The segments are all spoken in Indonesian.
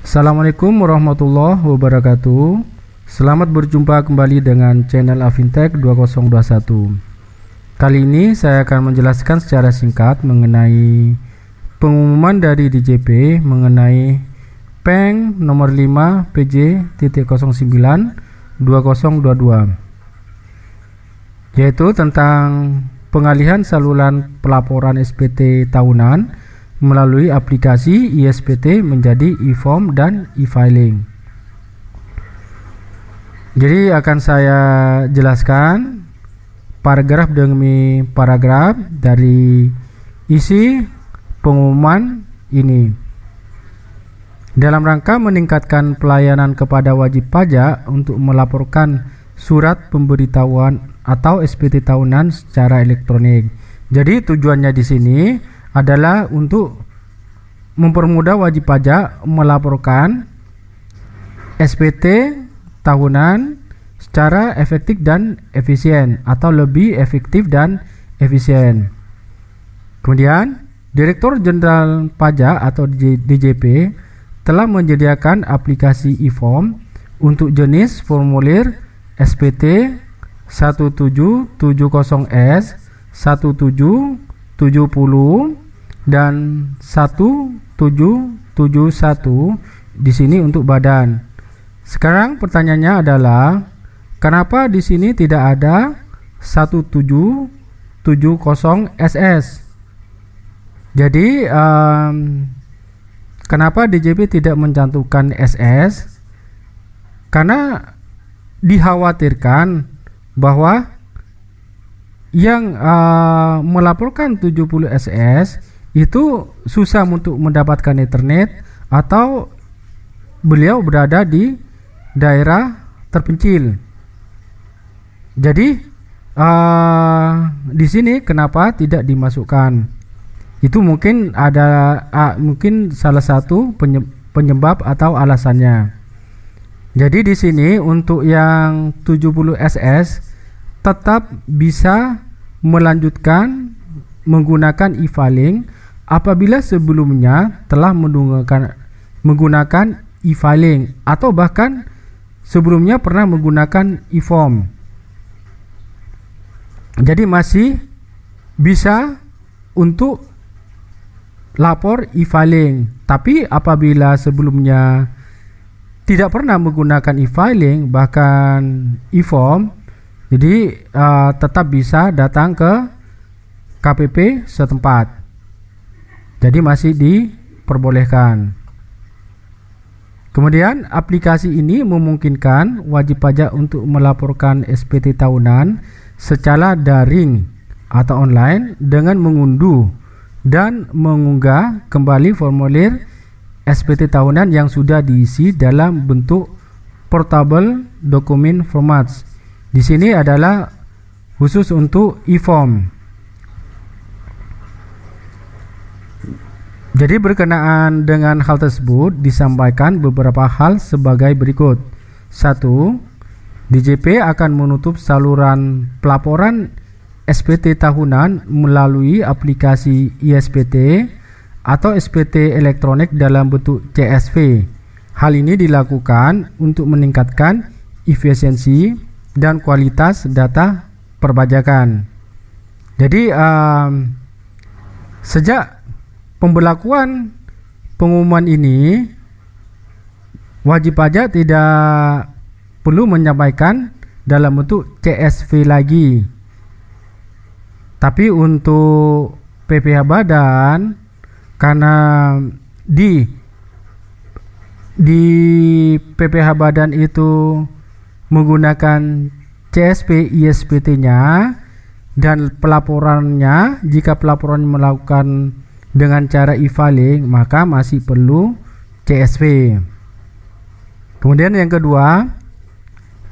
Assalamualaikum warahmatullahi wabarakatuh. Selamat berjumpa kembali dengan channel Afintech 2021. Kali ini saya akan menjelaskan secara singkat mengenai pengumuman dari DJP mengenai Peng nomor 5 PJ.09-2022, yaitu tentang pengalihan saluran pelaporan SPT tahunan melalui aplikasi ISPT menjadi e-form dan e-filing. Jadi akan saya jelaskan paragraf demi paragraf dari isi pengumuman ini dalam rangka meningkatkan pelayanan kepada wajib pajak untuk melaporkan surat pemberitahuan atau SPT tahunan secara elektronik. Jadi tujuannya di sini adalah untuk mempermudah wajib pajak melaporkan SPT tahunan secara efektif dan efisien atau lebih efektif dan efisien. Kemudian, Direktur Jenderal Pajak atau DJP telah menyediakan aplikasi e-form untuk jenis formulir SPT 1770S, 1770 dan 1771 di sini untuk badan. Sekarang pertanyaannya adalah kenapa di sini tidak ada 1770SS? Jadi kenapa DJP tidak mencantumkan SS? Karena dikhawatirkan bahwa yang melaporkan 70 SS itu susah untuk mendapatkan internet atau beliau berada di daerah terpencil. Jadi di sini kenapa tidak dimasukkan? Itu mungkin ada mungkin salah satu penyebab atau alasannya. Jadi di sini untuk yang 70 SS tetap bisa melanjutkan menggunakan e-filing apabila sebelumnya telah menggunakan e-filing atau bahkan sebelumnya pernah menggunakan e-form. Jadi masih bisa untuk lapor e-filing. Tapi apabila sebelumnya tidak pernah menggunakan e-filing bahkan e-form, jadi tetap bisa datang ke KPP setempat. Jadi masih diperbolehkan. Kemudian aplikasi ini memungkinkan wajib pajak untuk melaporkan SPT tahunan secara daring atau online dengan mengunduh dan mengunggah kembali formulir SPT tahunan yang sudah diisi dalam bentuk portable document formats. Di sini adalah khusus untuk e-form. Jadi berkenaan dengan hal tersebut disampaikan beberapa hal sebagai berikut. 1. DJP akan menutup saluran pelaporan SPT tahunan melalui aplikasi ISPT atau SPT elektronik dalam bentuk CSV. Hal ini dilakukan untuk meningkatkan efisiensi dan kualitas data perpajakan. Jadi sejak pemberlakuan pengumuman ini, wajib pajak tidak perlu menyampaikan dalam bentuk CSV lagi. Tapi untuk PPh badan, karena di PPh badan itu menggunakan CSV ISPT-nya dan pelaporannya, jika pelaporan melakukan dengan cara e-filing maka masih perlu CSV. Kemudian yang kedua,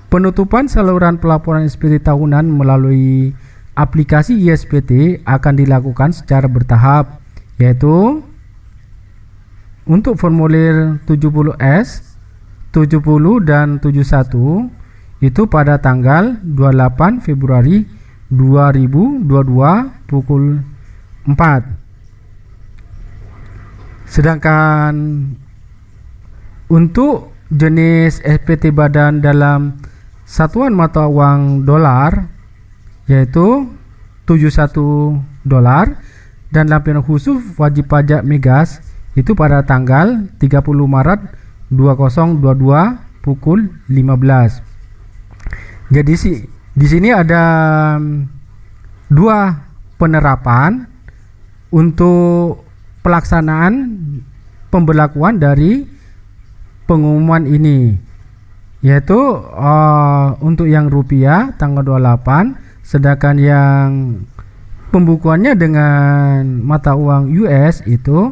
penutupan saluran pelaporan SPT tahunan melalui aplikasi ISPT akan dilakukan secara bertahap, yaitu untuk formulir 70S, 70 dan 71 itu pada tanggal 28 Februari 2022 pukul 4. Sedangkan Untuk jenis SPT badan dalam satuan mata uang dolar yaitu 71 dolar, dan lampiran khusus wajib pajak migas itu pada tanggal 30 Maret 2022 pukul 15. Jadi di sini ada dua penerapan untuk pelaksanaan pemberlakuan dari pengumuman ini, yaitu untuk yang rupiah tanggal 28, sedangkan yang pembukuannya dengan mata uang US itu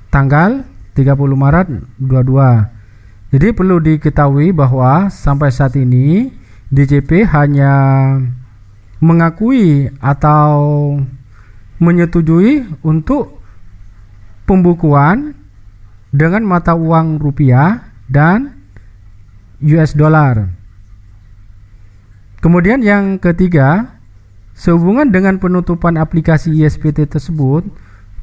tanggal 30 Maret 22. Jadi perlu diketahui bahwa sampai saat ini DJP hanya mengakui atau menyetujui untuk pembukuan dengan mata uang rupiah dan US dollar. Kemudian yang ketiga, sehubungan dengan penutupan aplikasi ISPT tersebut,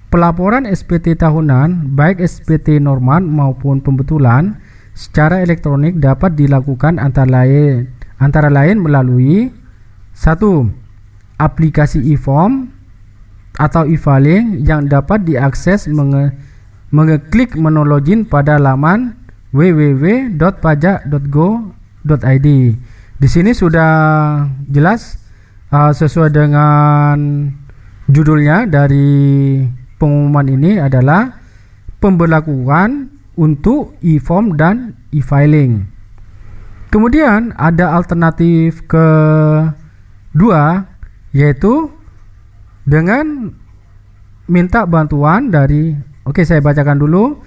pelaporan SPT tahunan baik SPT normal maupun pembetulan secara elektronik dapat dilakukan antara lain melalui 1. Aplikasi e-form atau e-filing yang dapat diakses mengeklik menu login pada laman www.pajak.go.id. Di sini sudah jelas sesuai dengan judulnya dari pengumuman ini adalah pemberlakuan untuk e-form dan e-filing. Kemudian ada alternatif kedua, yaitu dengan minta bantuan dari, saya bacakan dulu.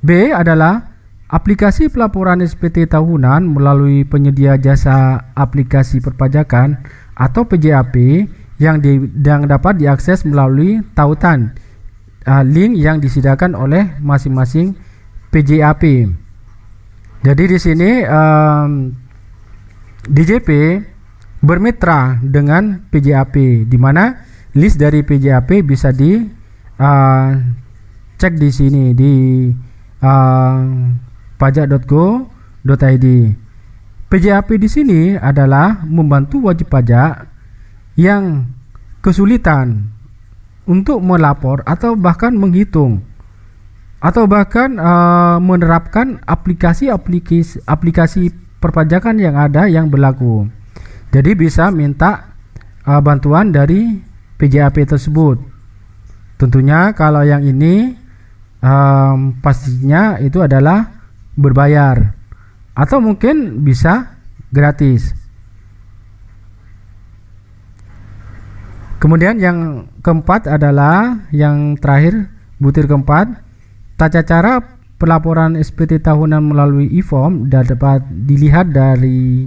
B adalah aplikasi pelaporan SPT tahunan melalui penyedia jasa aplikasi perpajakan atau PJAP yang dapat diakses melalui tautan link yang disediakan oleh masing-masing PJAP. Jadi di sini DJP bermitra dengan PJAP, di mana list dari PJAP bisa cek di sini di pajak.go.id. PJAP di sini adalah membantu wajib pajak yang kesulitan untuk melapor atau bahkan menghitung atau bahkan menerapkan aplikasi perpajakan yang ada yang berlaku. Jadi bisa minta bantuan dari PJAP tersebut. Tentunya kalau yang ini pastinya itu adalah berbayar atau mungkin bisa gratis. Kemudian yang keempat adalah yang terakhir, butir keempat, tata cara pelaporan SPT tahunan melalui e-form dapat dilihat dari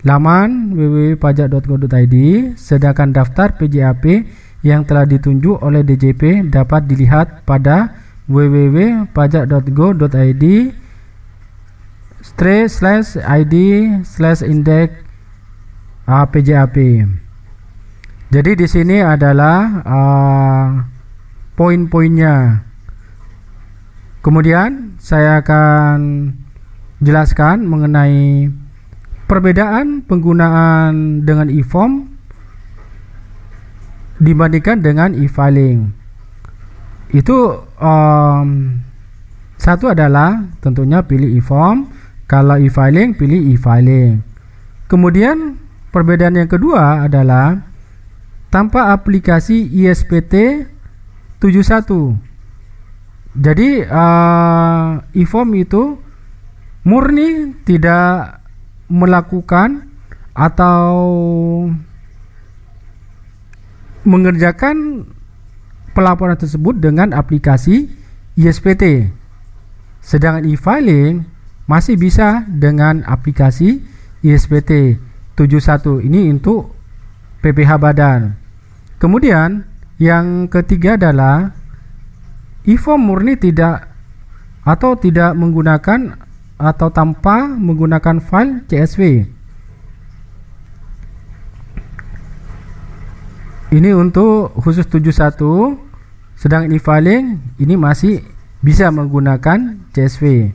laman www.pajak.go.id, sedangkan daftar PJAP yang telah ditunjuk oleh DJP dapat dilihat pada www.pajak.go.id/id/index PJAP. Jadi di sini adalah poin-poinnya. Kemudian saya akan jelaskan mengenai perbedaan penggunaan dengan e-form dibandingkan dengan e-filing. Itu satu adalah tentunya pilih e-form, kalau e-filing pilih e-filing. Kemudian perbedaan yang kedua adalah tanpa aplikasi ISPT 71. Jadi e-form itu murni tidak melakukan atau mengerjakan pelaporan tersebut dengan aplikasi ISPT. Sedangkan e-filing masih bisa dengan aplikasi ISPT 71. Ini untuk PPh badan. Kemudian yang ketiga adalah e-form murni tidak menggunakan atau tanpa menggunakan file CSV. Ini untuk khusus 71, sedang e-filing ini masih bisa menggunakan CSV.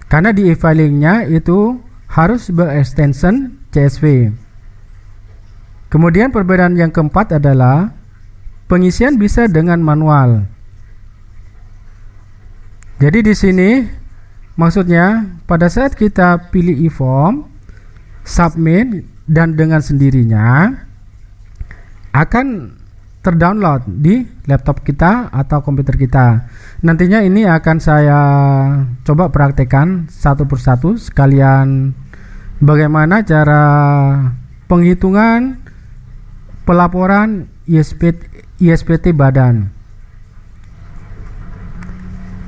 karena di e-filingnya itu harus berextension CSV. Kemudian perbedaan yang keempat adalah pengisian bisa dengan manual. Jadi di sini maksudnya pada saat kita pilih e-form, submit, dan dengan sendirinya akan terdownload di laptop kita atau komputer kita. Nantinya ini akan saya coba praktekkan satu persatu sekalian bagaimana cara penghitungan pelaporan ISPT badan.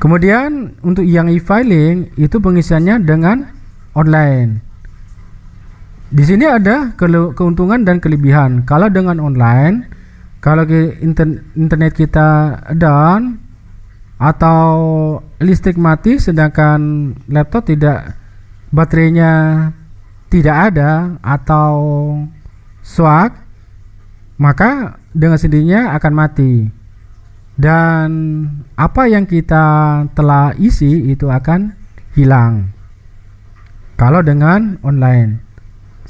Kemudian untuk yang e-filing itu pengisiannya dengan online. Di sini ada keuntungan dan kelebihan. Kalau dengan online, kalau internet kita down atau listrik mati sedangkan laptop baterainya tidak ada atau swak, maka dengan sendirinya akan mati. Dan apa yang kita telah isi itu akan hilang kalau dengan online.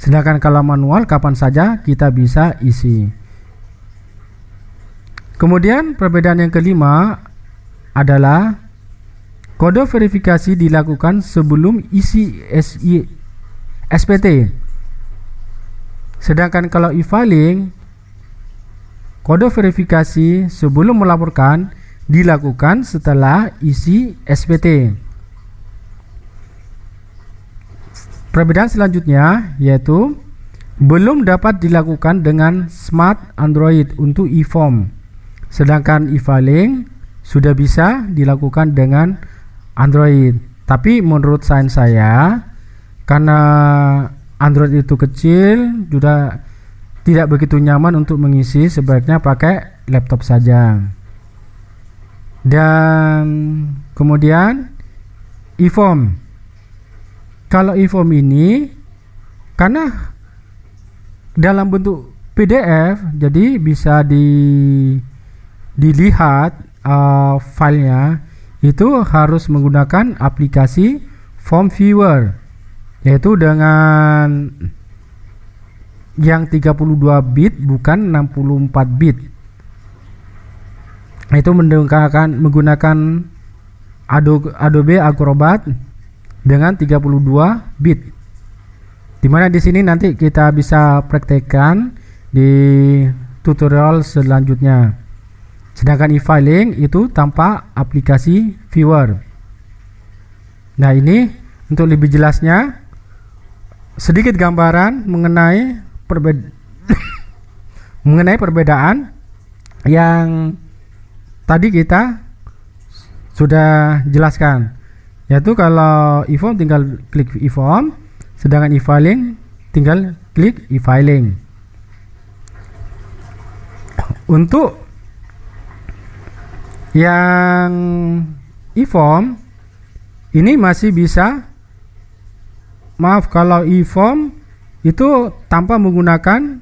Sedangkan kalau manual kapan saja kita bisa isi. Kemudian perbedaan yang kelima adalah kode verifikasi dilakukan sebelum isi SPT. Sedangkan kalau e-filing, kode verifikasi sebelum melaporkan dilakukan setelah isi SPT. Perbedaan selanjutnya yaitu belum dapat dilakukan dengan Smart Android untuk e-form, sedangkan e-filing sudah bisa dilakukan dengan Android. Tapi menurut sains saya, karena Android itu kecil, sudah tidak begitu nyaman untuk mengisi, sebaiknya pakai laptop saja. Dan kemudian e-form. Kalau e-form ini karena dalam bentuk PDF, jadi bisa dilihat filenya itu harus menggunakan aplikasi Form Viewer, yaitu dengan yang 32 bit bukan 64 bit. Itu menggunakan Adobe Acrobat dengan 32 bit. Dimana di sini nanti kita bisa praktekkan di tutorial selanjutnya. Sedangkan e-filing itu tanpa aplikasi viewer. Nah, ini untuk lebih jelasnya sedikit gambaran mengenai perbedaan yang tadi kita sudah jelaskan, yaitu kalau e-form tinggal klik e-form, sedangkan e-filing tinggal klik e-filing. Untuk yang e-form ini masih bisa, kalau e-form itu tanpa menggunakan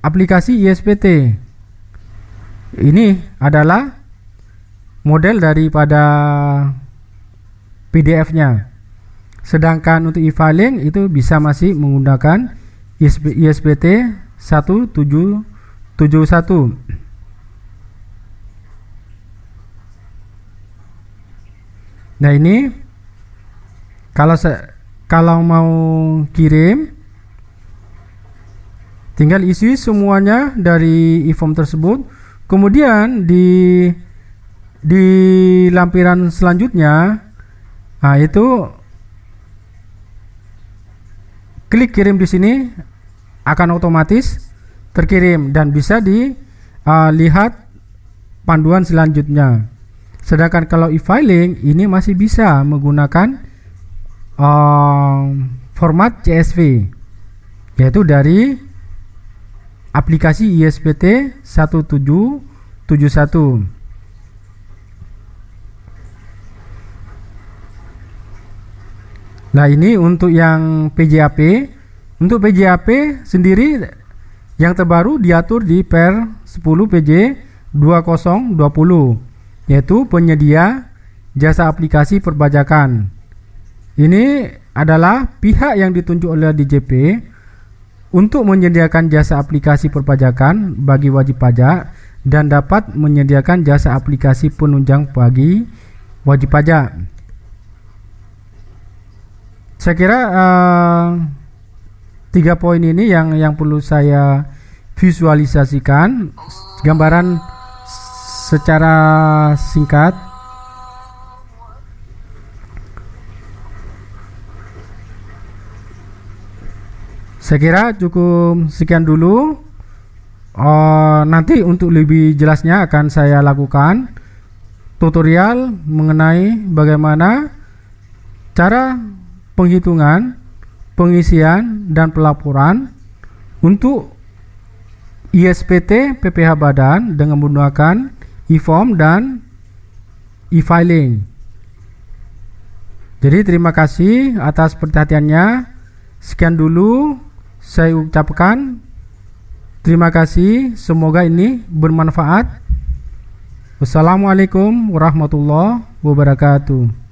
aplikasi ISPT. Ini adalah model daripada PDF-nya. Sedangkan untuk e-filing itu bisa masih menggunakan ISPT 1771. Nah, ini kalau mau kirim, tinggal isi semuanya dari e-form tersebut. Kemudian di lampiran selanjutnya, nah itu klik kirim di sini akan otomatis terkirim dan bisa dilihat panduan selanjutnya. Sedangkan kalau e-filing ini masih bisa menggunakan format CSV, yaitu dari aplikasi ISPT 1771. Nah, ini untuk yang PJAP. Untuk PJAP sendiri yang terbaru diatur di Per 10 PJ 2020, yaitu penyedia jasa aplikasi perpajakan. Ini adalah pihak yang ditunjuk oleh DJP untuk menyediakan jasa aplikasi perpajakan bagi wajib pajak dan dapat menyediakan jasa aplikasi penunjang bagi wajib pajak. Saya kira 3 poin ini yang perlu saya visualisasikan gambaran secara singkat. Saya kira cukup sekian dulu. Nanti untuk lebih jelasnya akan saya lakukan tutorial mengenai bagaimana cara penghitungan, pengisian dan pelaporan untuk ISPT PPh Badan dengan menggunakan e-form dan e-filing. Jadi terima kasih atas perhatiannya. Sekian dulu saya ucapkan terima kasih, semoga ini bermanfaat. Wassalamualaikum warahmatullahi wabarakatuh.